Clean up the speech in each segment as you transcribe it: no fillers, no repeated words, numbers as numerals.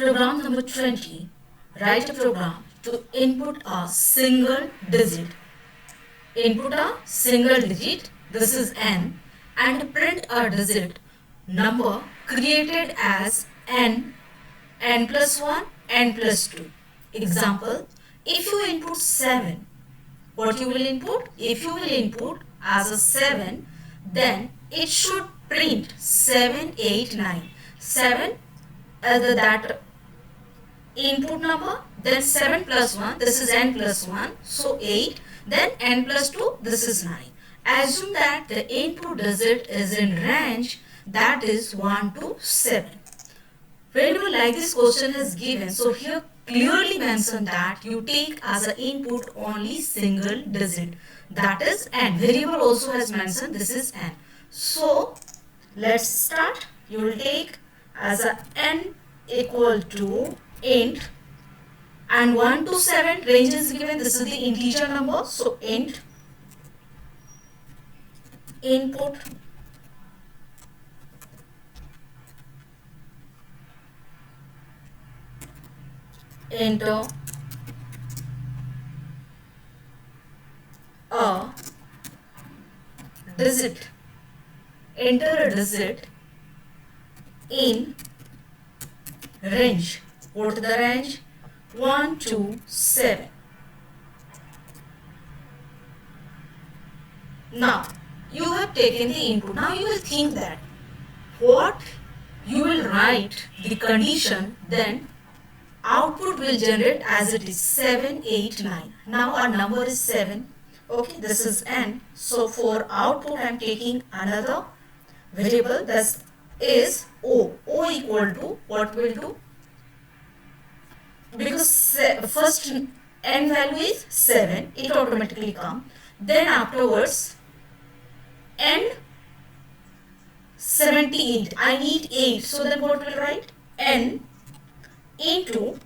Program number 20. Write a program to input a single digit. Input a single digit, this is n, and print a digit number created as n, n+1, n+2. Example, if you input 7, what you will input? If you will input as a 7, then it should print 7, 8, 9. 7 as that input number, then 7 plus 1, this is n+1, so 8, then n+2, this is 9. Assume that the input digit is in range, that is 1 to 7. Whenever like this question is given, so here clearly mention that you take as an input only single digit, that is n. Variable also has mentioned this is n. So let's start. You will take as a n equal to int, and 1 to 7 range is given, this is the integer number, so int input enter a digit, enter a digit in range. What is the range? 1 to 7. Now you have taken the input. Now you will think that what you will write the condition, then output will generate as it is 7, 8, 9. Now our number is 7. Okay, this is n. So for output I am taking another variable, that is o. O equal to, what will do? Because first n value is 7, it automatically comes. Then afterwards n 78, I need 8. So then what will write? N into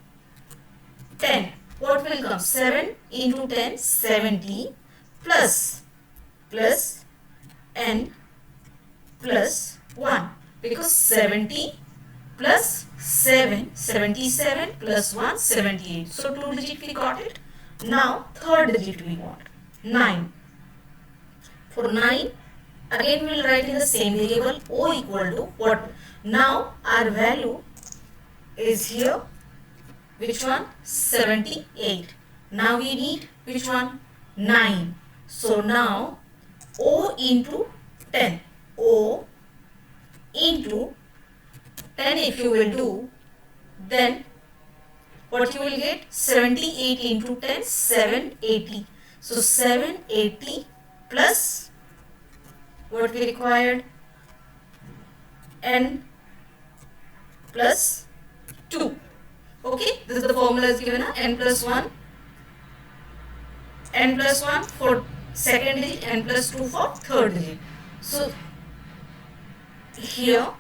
10. What will come? 7 into 10, 70 plus n plus 1. Because 70 plus 7, 77 plus 1, 78. So 2 digit we got it. Now third digit we got 9. For 9, again we will write in the same variable o equal to what? Now our value is here, which one? 78. Now we need which one? 9. So now o into 10. O into 10 if you will do, then what you will get? 78 into 10, 780. So 780 plus what we required? N plus 2. Okay, this is the formula is given, n+1 for second digit, n+2 for third digit. So here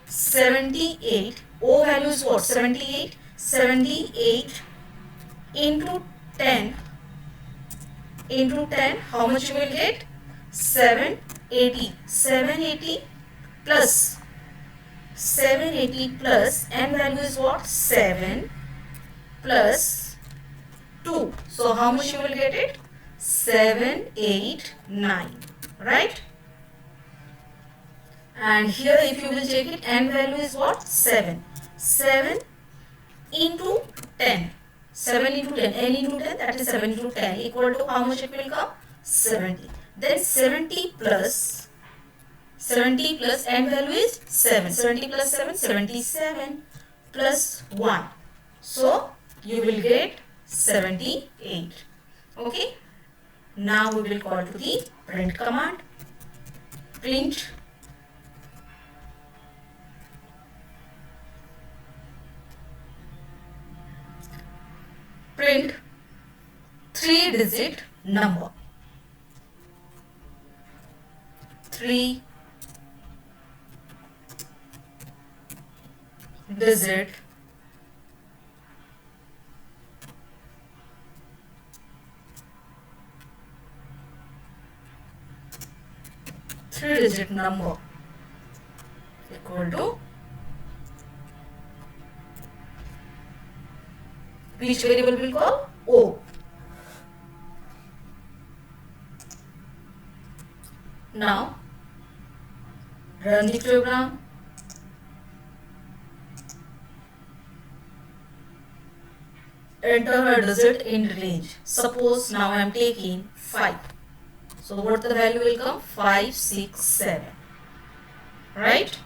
78, O value is what? 78. 78 into 10 how much you will get? 780. 780 plus n value is what? 7 plus 2. So how much you will get it? 789, right? And here if you will take it, n value is what? 7. 7 into 10. 7 into 10. N into 10, that is 7 into 10 equal to how much it will come? 70. Then 70 plus n value is 7. 70 plus 7, 77 plus 1. So you will get 78. Okay. Now we will call to the print command. Print print 3-digit number. 3-digit number equal to which variable will call O. Now run the program. Enter a digit in range. Suppose now I am taking 5. So what the value will come? 5, 6, 7. Right?